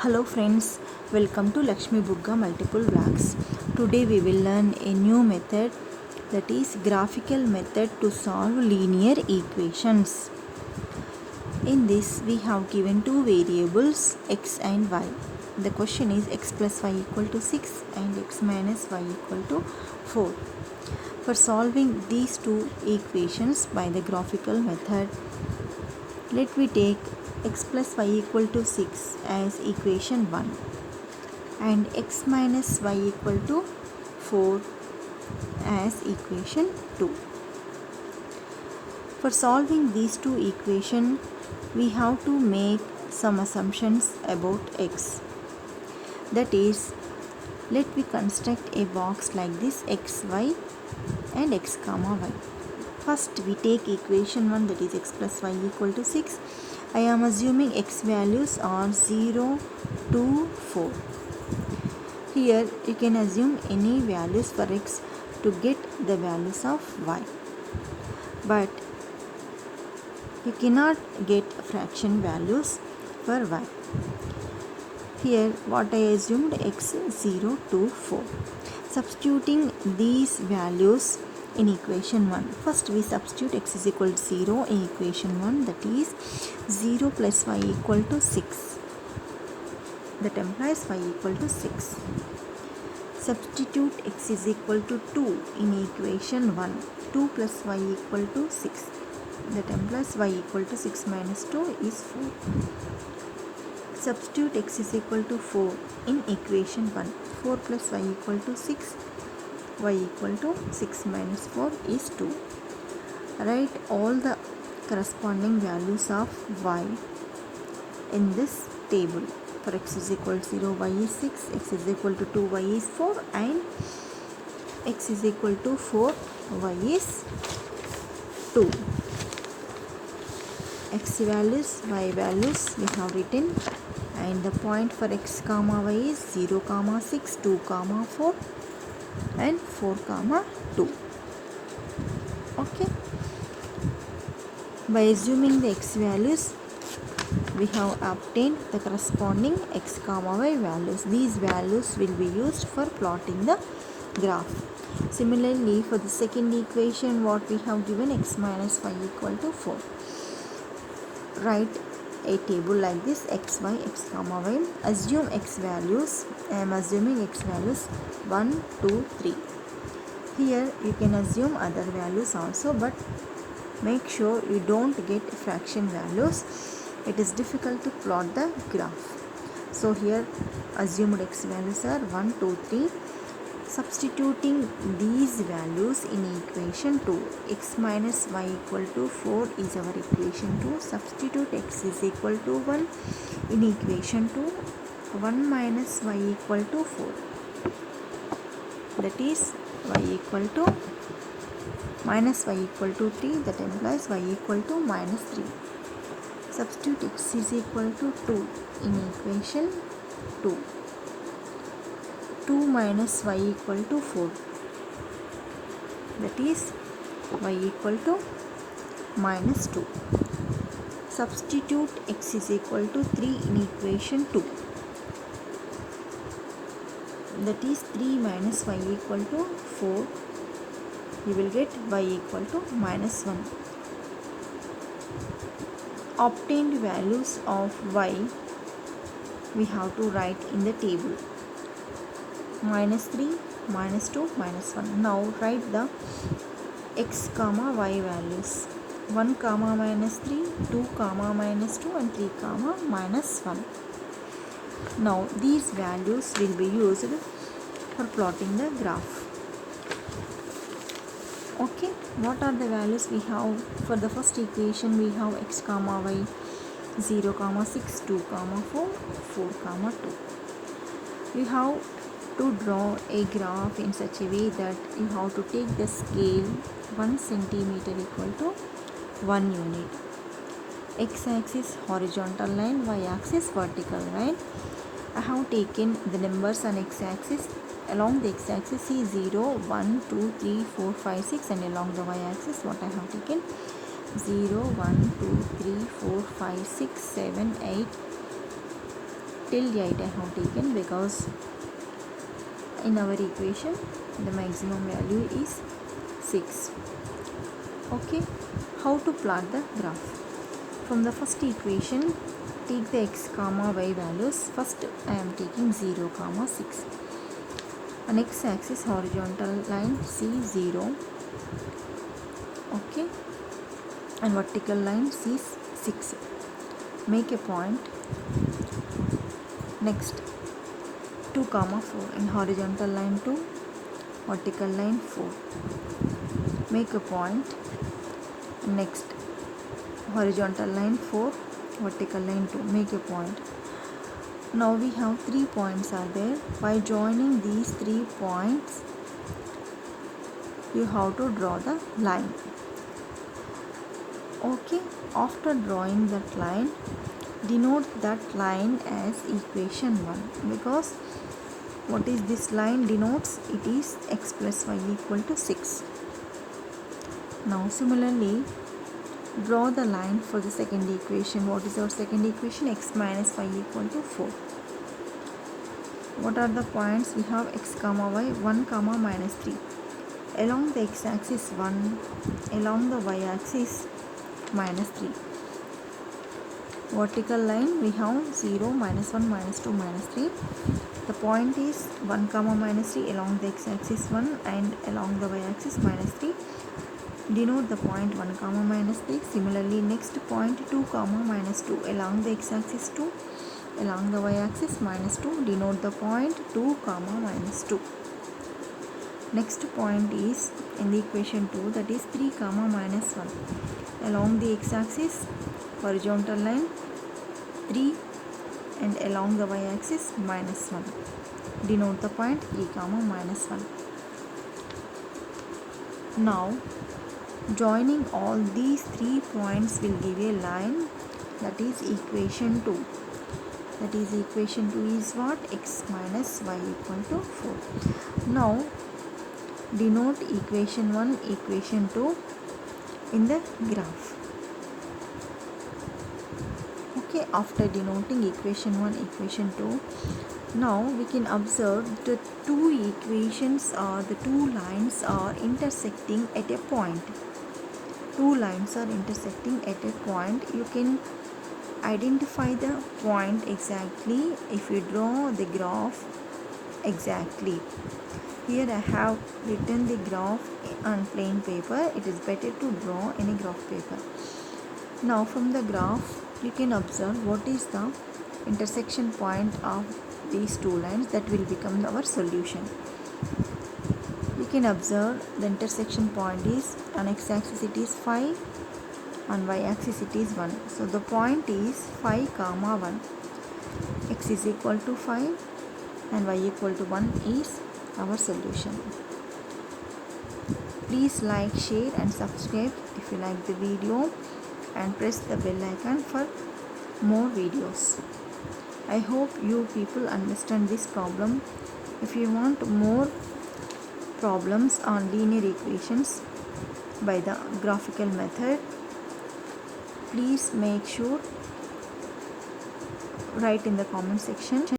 Hello friends, welcome to Lakshmi Burga Multiple Vlogs. Today we will learn a new method, that is graphical method to solve linear equations. In this we have given two variables x and y. The question is x plus y equal to 6 and x minus y equal to 4. For solving these two equations by the graphical method, let me take x plus y equal to 6 as equation 1 and x minus y equal to 4 as equation 2. For solving these two equations, we have to make some assumptions about x. That is, let me construct a box like this, x, y and x comma y. First we take equation 1, that is x plus y equal to 6. I am assuming x values are 0 to 4. Here you can assume any values for x to get the values of y. But you cannot get fraction values for y. Here what I assumed, x 0 to 4. Substituting these values in equation 1. First we substitute x is equal to 0 in equation 1, that is 0 plus y equal to 6. That implies y equal to 6. Substitute x is equal to 2 in equation 1. 2 plus y equal to 6. That implies y equal to 6 minus 2 is 4. Substitute x is equal to 4 in equation 1. 4 plus y equal to 6. Y equal to 6 minus 4 is 2. Write all the corresponding values of y in this table. For x is equal to 0, y is 6, x is equal to 2, y is 4 and x is equal to 4, y is 2. X values, y values we have written, and the point for x comma y is 0 comma 6, 2 comma 4 and 4 comma 2. Okay. By assuming the x values, we have obtained the corresponding x comma y values. These values will be used for plotting the graph. Similarly, for the second equation, what we have given, x minus y equal to 4. Write a table like this, x, y, x comma y. Assume x values. I am assuming x values 1, 2, 3. Here you can assume other values also, but make sure you don't get fraction values. It is difficult to plot the graph. So here assumed x values are 1, 2, 3. Substituting these values in equation 2, x minus y equal to 4 is our equation 2. Substitute x is equal to 1 in equation 2. 1 minus y equal to 4. That is y equal to minus y equal to 3. That implies y equal to minus 3. Substitute x is equal to 2 in equation 2. 2 minus y equal to 4. That is y equal to minus 2. Substitute x is equal to 3 in equation 2. That is 3 minus y equal to 4. You will get y equal to minus 1. Obtained values of y we have to write in the table. Minus 3, minus 2, minus 1. Now write the x comma y values. 1 comma minus 3, 2 comma minus 2 and 3 comma minus 1. Now these values will be used for plotting the graph. Okay, what are the values we have? For the first equation we have x comma y 0 comma 6, 2 comma 4, 4 comma 2. You have to draw a graph in such a way that you have to take the scale 1 centimeter equal to 1 unit. X-axis horizontal line, y-axis vertical line. I have taken the numbers on x-axis. Along the x-axis see 0, 1, 2, 3, 4, 5, 6 and along the y-axis what I have taken 0, 1, 2, 3, 4, 5, 6, 7, 8, till 8 I have taken because in our equation the maximum value is 6. Okay, how to plot the graph? From the first equation, take the x comma y values. First I am taking 0 comma 6. On x axis horizontal line C0, okay, and vertical line C6. Make a point. Next 2 comma 4 in horizontal line 2, vertical line 4. Make a point. Next horizontal line 4, vertical line 2. Make a point. Now we have 3 points are there. By joining these 3 points, you have to draw the line. Okay, after drawing that line, denote that line as equation 1, because what is this line denotes? It is x plus y equal to 6. Now similarly, draw the line for the second equation. What is our second equation? X minus y equal to 4. What are the points? We have x comma y, 1 comma minus 3. Along the x axis 1, along the y axis minus 3. Vertical line we have 0, minus 1, minus 2, minus 3. The point is 1 comma minus 3 along the x axis 1 and along the y axis minus 3. Denote the point 1 comma minus 3. Similarly, next point 2 comma minus 2 along the x axis 2, along the y axis minus 2. Denote the point 2 comma minus 2. Next point is in the equation 2, that is 3 comma minus 1. Along the x axis horizontal line 3 and along the y axis minus 1. Denote the point 3 comma minus 1. Now joining all these 3 points will give a line, that is equation 2. That is equation 2 is what? X minus y equal to 4. Now denote equation 1, equation 2 in the graph. Okay, after denoting equation 1, equation 2, now we can observe the two equations or the two lines are intersecting at a point. Two lines are intersecting at a point. You can identify the point exactly if you draw the graph exactly. Here I have written the graph on plain paper. It is better to draw in a graph paper. Now from the graph you can observe what is the intersection point of these two lines. That will become our solution. You can observe the intersection point is on x axis it is 5, on y axis it is 1. So the point is 5 comma 1. X is equal to 5 and y equal to 1 is our solution. Please like, share and subscribe if you like the video, and press the bell icon for more videos. I hope you people understand this problem. If you want more problems on linear equations by the graphical method, please make sure write in the comment section.